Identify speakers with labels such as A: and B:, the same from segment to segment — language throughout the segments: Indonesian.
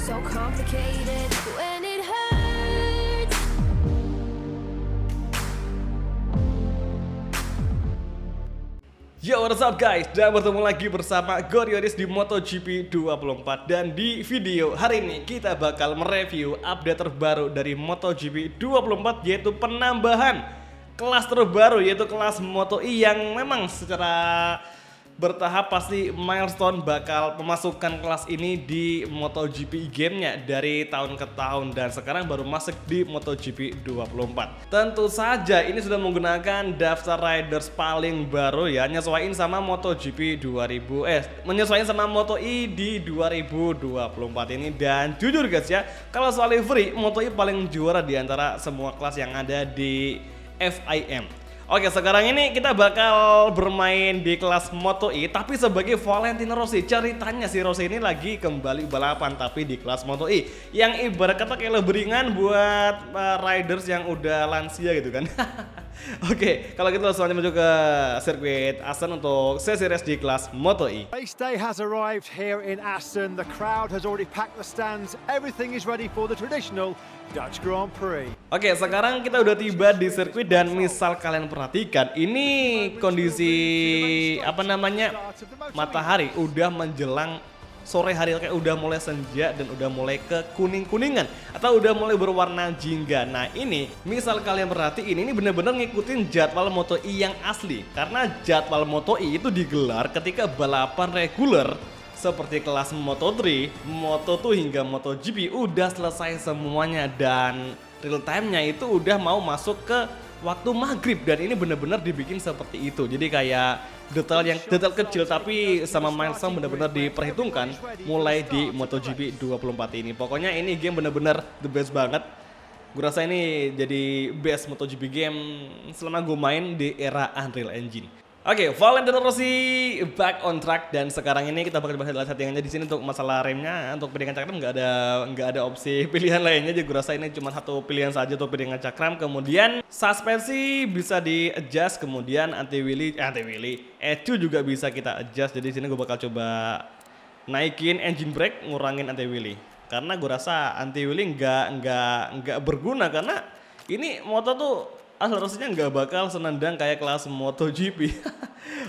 A: so complicated when it hurts.
B: Yo, what's up guys? Dan bertemu lagi bersama Gorioris di MotoGP 24. Dan di video hari ini kita bakal mereview update terbaru dari MotoGP 24, yaitu penambahan kelas terbaru, yaitu kelas Moto E yang memang secara bertahap pasti milestone bakal memasukkan kelas ini di MotoGP gamenya dari tahun ke tahun, dan sekarang baru masuk di MotoGP 24. Tentu saja ini sudah menggunakan daftar riders paling baru ya, nyesuaiin sama MotoGP 2000 menyesuaikan sama Moto E di 2024 ini. Dan jujur guys ya, kalau soal livery, Moto E paling juara di antara semua kelas yang ada di FIM. Oke, sekarang ini kita bakal bermain di kelas Moto E, tapi sebagai Valentino Rossi. Ceritanya si Rossi ini lagi kembali balapan tapi di kelas Moto E, yang ibarat kata kayak lebih ringan buat riders yang udah lansia gitu kan. Oke, kalau gitu langsung aja menuju ke sirkuit Assen untuk sesi race di kelas Moto E.
C: Race day has arrived here in Assen. The crowd has already packed the stands. Everything is ready for the traditional Dutch Grand Prix.
B: Oke, sekarang kita udah tiba di sirkuit, dan misal kalian perhatikan, ini kondisi matahari udah menjelang sore hari, kayak udah mulai senja dan udah mulai ke kuning-kuningan atau udah mulai berwarna jingga. Nah, ini misal kalian perhatiin, ini bener-bener ngikutin jadwal Moto E yang asli, karena jadwal Moto E itu digelar ketika balapan reguler seperti kelas Moto3, Moto2 hingga MotoGP udah selesai semuanya, dan real time-nya itu udah mau masuk ke waktu maghrib, dan ini benar-benar dibikin seperti itu. Jadi kayak detail kecil tapi sama milestone benar-benar diperhitungkan mulai di MotoGP 24 ini. Pokoknya ini game benar-benar the best banget. Gue rasa ini jadi best MotoGP game selama gue main di era Unreal Engine. Oke, Valentino Rossi back on track, dan sekarang ini kita bakal bahas settingannya di sini. Untuk masalah remnya, untuk piringan cakram nggak ada opsi pilihan lainnya. Jadi gue rasa ini cuma satu pilihan saja untuk piringan cakram. Kemudian suspensi bisa di adjust, kemudian anti wheelie, ECU juga bisa kita adjust. Jadi di sini gue bakal coba naikin engine brake, ngurangin anti wheelie, karena gue rasa anti wheelie nggak berguna, karena ini motor tuh harusnya nggak bakal senendang kayak kelas MotoGP.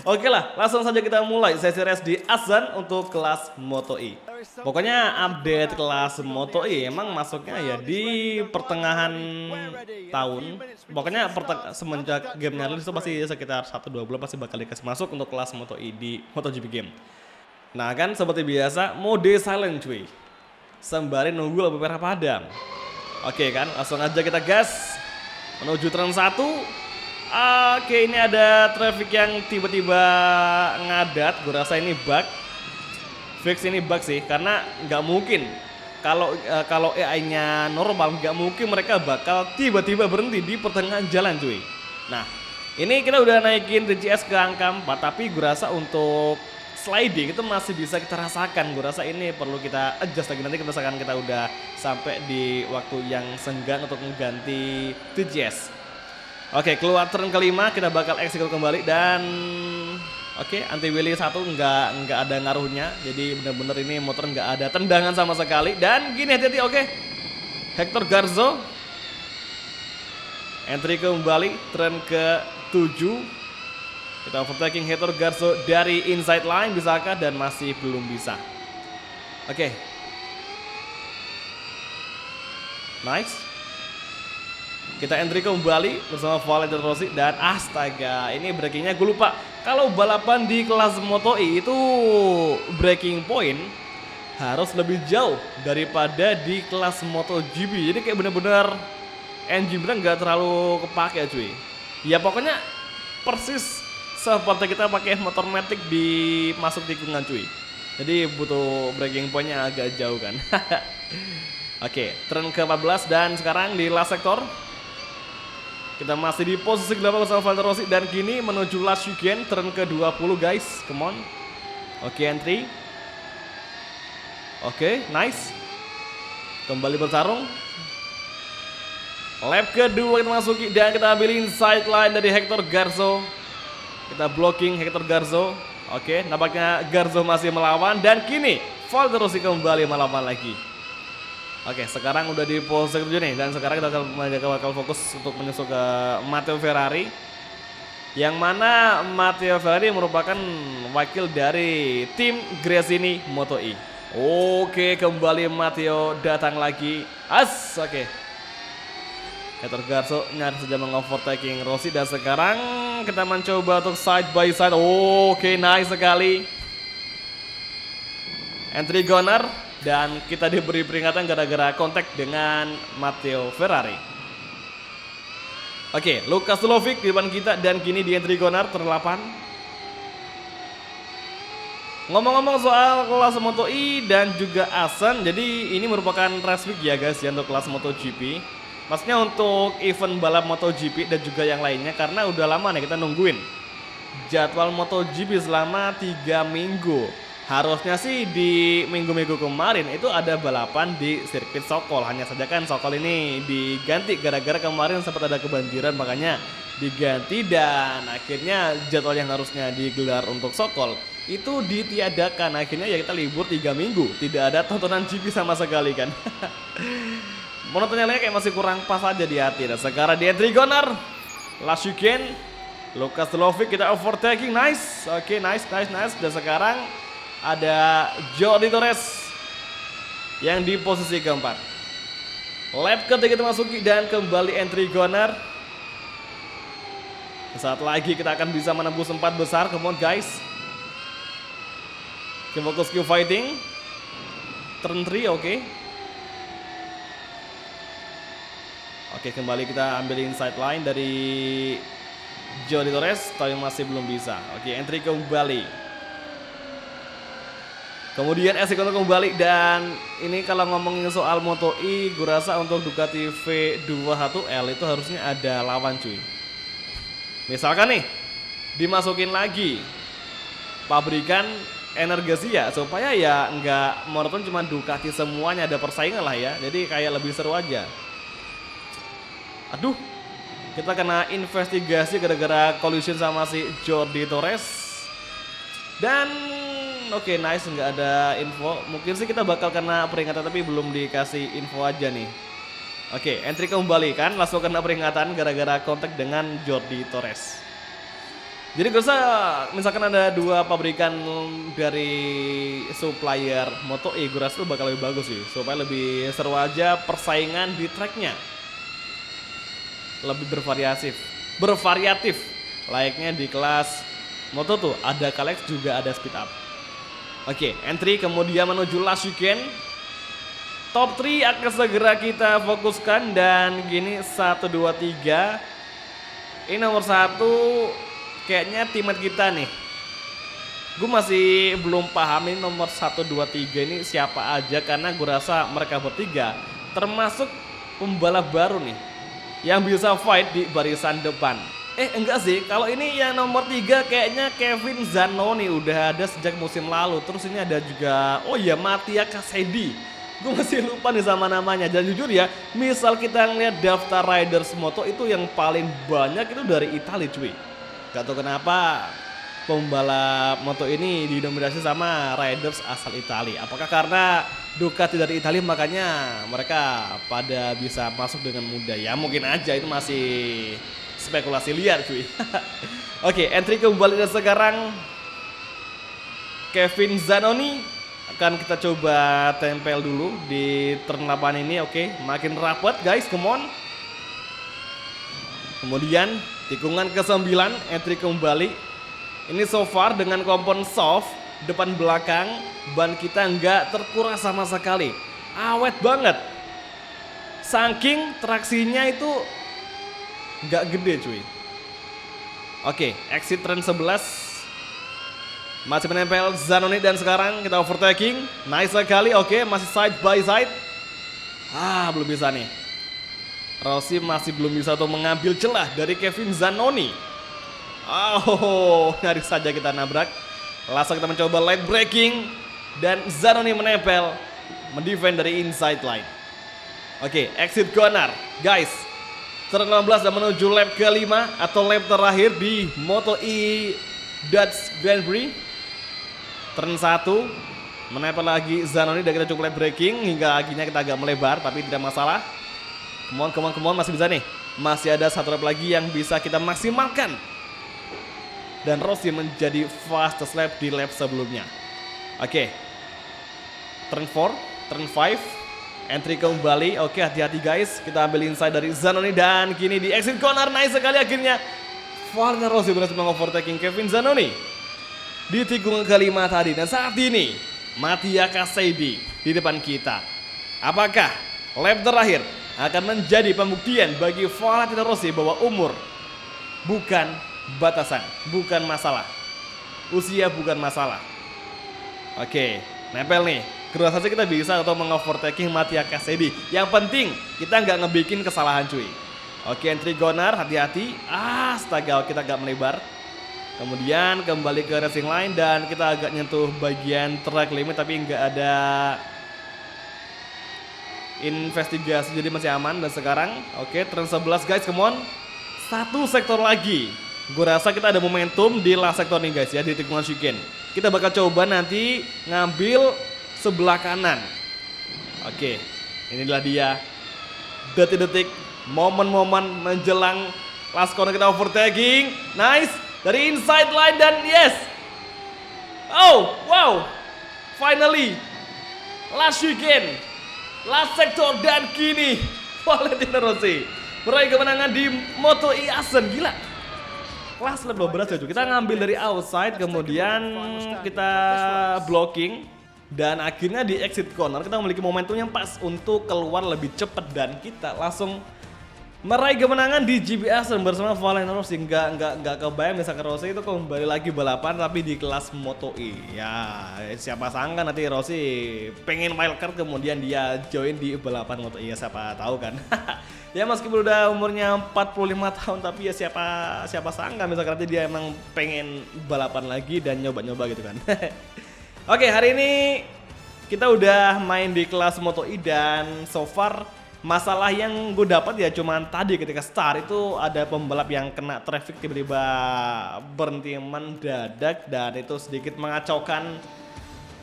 B: Oke lah, langsung saja kita mulai sesi race di Assen untuk kelas Moto E. Pokoknya update kelas Moto E emang masuknya ya di pertengahan tahun. Pokoknya semenjak gamenya rilis itu pasti sekitar 1-2 bulan pasti bakal dikasih masuk untuk kelas Moto E di MotoGP game. Nah kan seperti biasa mode silent cuy, sembari nunggu lampu merah padam. Oke kan, langsung aja kita gas menuju turn 1. Oke, ini ada traffic yang tiba-tiba ngadat. Gue rasa ini bug. Fix ini bug sih, karena nggak mungkin kalau AI-nya normal, nggak mungkin mereka bakal tiba-tiba berhenti di pertengahan jalan cuy. Nah, ini kita udah naikin DCS ke angka 4, tapi gue rasa untuk sliding itu masih bisa kita rasakan. Gue rasa ini perlu kita adjust lagi nanti misalkan kita udah sampai di waktu yang senggang untuk mengganti TGS. Oke, keluar turn kelima kita bakal execute kembali, dan oke, anti wheelie 1 nggak ada ngaruhnya. Jadi bener-bener ini motor nggak ada tendangan sama sekali. Dan gini, hati-hati. Oke, Hector Garzo entry kembali turn ke 7. Kita overtaking Hector Garzo dari inside line, bisakah? Dan masih belum bisa. Oke. Nice. Kita entry kembali bersama Valentino Rossi, dan astaga, ini breakingnya gue lupa. Kalau balapan di kelas Moto E itu breaking point harus lebih jauh daripada di kelas MotoGP. Jadi kayak bener-bener engine brake nggak terlalu kepake cuy. Ya pokoknya persis seperti kita pakai motor matic di masuk tikungan cuy. Jadi butuh breaking pointnya agak jauh kan. Oke, turn ke-14, dan sekarang di last sector kita masih di posisi 8 bersama Valentino Rossi, dan kini menuju last chicane, turn ke-20 guys. Come on. Oke, entry. Oke, nice. Kembali bertarung. Lap kedua kita masuki, dan kita ambil inside line dari Hector Garzo. Kita blocking Hector Garzo. Oke, nampaknya Garzo masih melawan, dan kini Valentino Rossi kembali melawan lagi. Oke, sekarang udah di pole ke-7 nih, dan sekarang kita bakal fokus untuk menyusul ke Matteo Ferrari. Yang mana Matteo Ferrari merupakan wakil dari tim Gresini Moto E. Oke, kembali Matteo datang lagi. Oke. Hector Garzo nyaris saja mengovertaking Rossi, dan sekarang kita mencoba untuk side by side. Oke, nice sekali. Entry Gunner, dan kita diberi peringatan gara-gara kontak dengan Matteo Ferrari. Oke, Lukas Lovic di depan kita, dan kini di entry corner ter-8. Ngomong-ngomong soal kelas Moto E dan juga Asen, jadi ini merupakan race week ya guys ya untuk kelas MotoGP. Maksudnya untuk event balap MotoGP dan juga yang lainnya, karena udah lama nih kita nungguin jadwal MotoGP selama 3 minggu. Harusnya sih di minggu-minggu kemarin itu ada balapan di sirkuit Sokol. Hanya saja kan Sokol ini diganti gara-gara kemarin sempat ada kebanjiran, makanya diganti, dan akhirnya jadwal yang harusnya digelar untuk Sokol itu ditiadakan. Akhirnya ya kita libur 3 minggu, tidak ada tontonan GP sama sekali kan. Monotonnya kayak masih kurang pas aja di hati. Dan sekarang di entry corner last weekend Lukas Lovic kita overtaking, nice. Oke, nice. Dan sekarang ada Jordi Torres yang di posisi keempat. Lap ketiga kita masuki, dan kembali entry corner. Saat lagi kita akan bisa menembus 4 besar. Come on guys. Kita fokus Q fighting. Turn 3, oke. Oke, kembali kita ambil inside line dari Jordi Torres, tapi masih belum bisa. Oke, entry kembali. Kemudian Esikono kembali, dan ini kalau ngomongin soal Moto E, gue rasa untuk Ducati V21L itu harusnya ada lawan cuy. Misalkan nih, dimasukin lagi pabrikan Energesia supaya ya nggak monoton cuma Ducati semuanya, ada persaingan lah ya. Jadi kayak lebih seru aja. Aduh, kita kena investigasi gara-gara collision sama si Jordi Torres. Dan oke, nice, nggak ada info. Mungkin sih kita bakal kena peringatan, tapi belum dikasih info aja nih. Oke, entry kembali kan, langsung kena peringatan gara-gara kontak dengan Jordi Torres. Jadi gue rasa misalkan ada 2 pabrikan dari supplier Moto E, gue rasa itu bakal lebih bagus sih, supaya lebih seru aja persaingan di tracknya. Lebih bervariatif. Layaknya di kelas Moto tuh ada Kalex juga ada speed up. Oke, entry kemudian menuju last weekend. Top 3 akan segera kita fokuskan, dan gini 1, 2, 3. Ini nomor 1 kayaknya teammate kita nih. Gue masih belum paham ini nomor 1, 2, 3 ini siapa aja, karena gue rasa mereka bertiga termasuk pembalap baru nih yang bisa fight di barisan depan. Enggak sih, kalau ini yang nomor 3 kayaknya Kevin Zanoni, udah ada sejak musim lalu. Terus ini ada juga, oh ya, Mattia Cassedi. Gue masih lupa nih sama namanya. Dan jujur ya, misal kita ngeliat daftar riders moto itu yang paling banyak itu dari Italia cuy. Gak tau kenapa pembalap moto ini didominasi sama riders asal Italia. Apakah karena Ducati dari Italia makanya mereka pada bisa masuk dengan mudah? Ya mungkin aja, itu masih spekulasi liar cuy. Oke, entry kembali, dan sekarang Kevin Zanoni akan kita coba tempel dulu di turn 8 ini. Oke, makin rapat guys, come on. Kemudian tikungan ke-9, entry kembali. Ini so far dengan kompon soft depan belakang, ban kita nggak terkuras sama sekali, awet banget. Saking traksinya itu nggak gede cuy. Oke, exit turn 11 masih menempel Zanoni, dan sekarang kita overtaking. Nice sekali. Oke, masih side by side. Belum bisa nih. Rossi masih belum bisa untuk mengambil celah dari Kevin Zanoni. Nyaris saja kita nabrak. Langsung kita mencoba light braking, dan Zanoni menempel, mendefend dari inside line. Oke, exit corner guys. Turn 16 dan menuju lap ke-5 atau lap terakhir di Moto E Dutch Grand Prix. Turn 1, Menempel lagi Zanoni dan kita cukup late braking hingga akhirnya kita agak melebar tapi tidak masalah. Come on, masih bisa nih. Masih ada satu lap lagi yang bisa kita maksimalkan. Dan Rossi menjadi fastest lap di lap sebelumnya. Oke. Turn 4, turn 5. Entry kembali. Oke, hati-hati guys. Kita ambil inside dari Zanoni dan kini di exit corner. Nice sekali akhirnya. Valentino Rossi berhasil mengovertaking Kevin Zanoni di tikungan kelima tadi. Dan saat ini Mattia Cassady di depan kita. Apakah lap terakhir akan menjadi pembuktian bagi Valentino Rossi bahwa umur bukan batasan, bukan masalah. Usia bukan masalah. Oke, nempel nih. Kedua saja kita bisa atau mengovertaking Mattia Cassady. Yang penting kita nggak ngebikin kesalahan cuy. Oke, entry corner, hati-hati. Astaga, kita agak melebar. Kemudian kembali ke racing line dan kita agak nyentuh bagian track limit tapi nggak ada investigasi jadi masih aman. Dan sekarang oke, turn 11 guys, come on. Satu sektor lagi. Gue rasa kita ada momentum di last sektor nih guys ya, di tikungan chicane. Kita bakal coba nanti ngambil sebelah kanan. Oke, inilah dia detik-detik, momen-momen menjelang last corner. Kita overtaking. Nice. Dari inside line dan yes. Oh, wow. Finally. Last chicane. Last sektor dan kini Valentino Rossi meraih kemenangan di Moto2 Assen. Gila. Kelas lap 12 ya cuy. Kita ngambil dari outside kemudian kita blocking dan akhirnya di exit corner kita memiliki momentum yang pas untuk keluar lebih cepat dan kita langsung meraih kemenangan di GP Assen bersama Valentino Rossi. Nggak kebayang misalkan Rossi itu kembali lagi balapan tapi di kelas Moto2. Ya siapa sangka nanti Rossi pengen wildcard kemudian dia join di balapan Moto2. Ya siapa tahu kan. Ya meskipun udah umurnya 45 tahun tapi ya siapa sangka misalkan nanti dia emang pengen balapan lagi dan nyoba-nyoba gitu kan. Oke, hari ini kita udah main di kelas Moto2 dan so far masalah yang gue dapat ya cuman tadi ketika start itu ada pembalap yang kena traffic tiba-tiba berhenti mendadak dan itu sedikit mengacaukan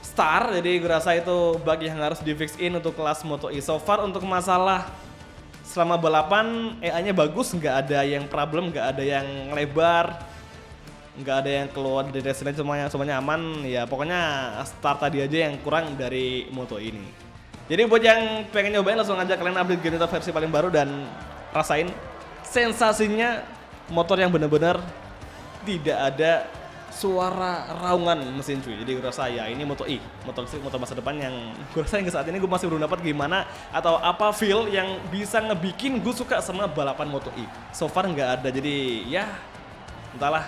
B: start. Jadi gue rasa itu bug yang harus di fix in untuk kelas Moto2. So far untuk masalah selama balapan EA-nya bagus, nggak ada yang problem, nggak ada yang lebar, nggak ada yang keluar dari race line, semuanya aman. Ya pokoknya start tadi aja yang kurang dari Moto ini. Jadi buat yang pengen nyobain langsung aja kalian update Genito versi paling baru dan rasain sensasinya motor yang bener-bener tidak ada suara raungan mesin cuy. Jadi gue rasa ya ini Moto2, motor masa depan yang gue rasa yang saat ini gue masih belum dapat gimana atau apa feel yang bisa ngebikin gue suka sama balapan Moto2. So far nggak ada, jadi ya entahlah.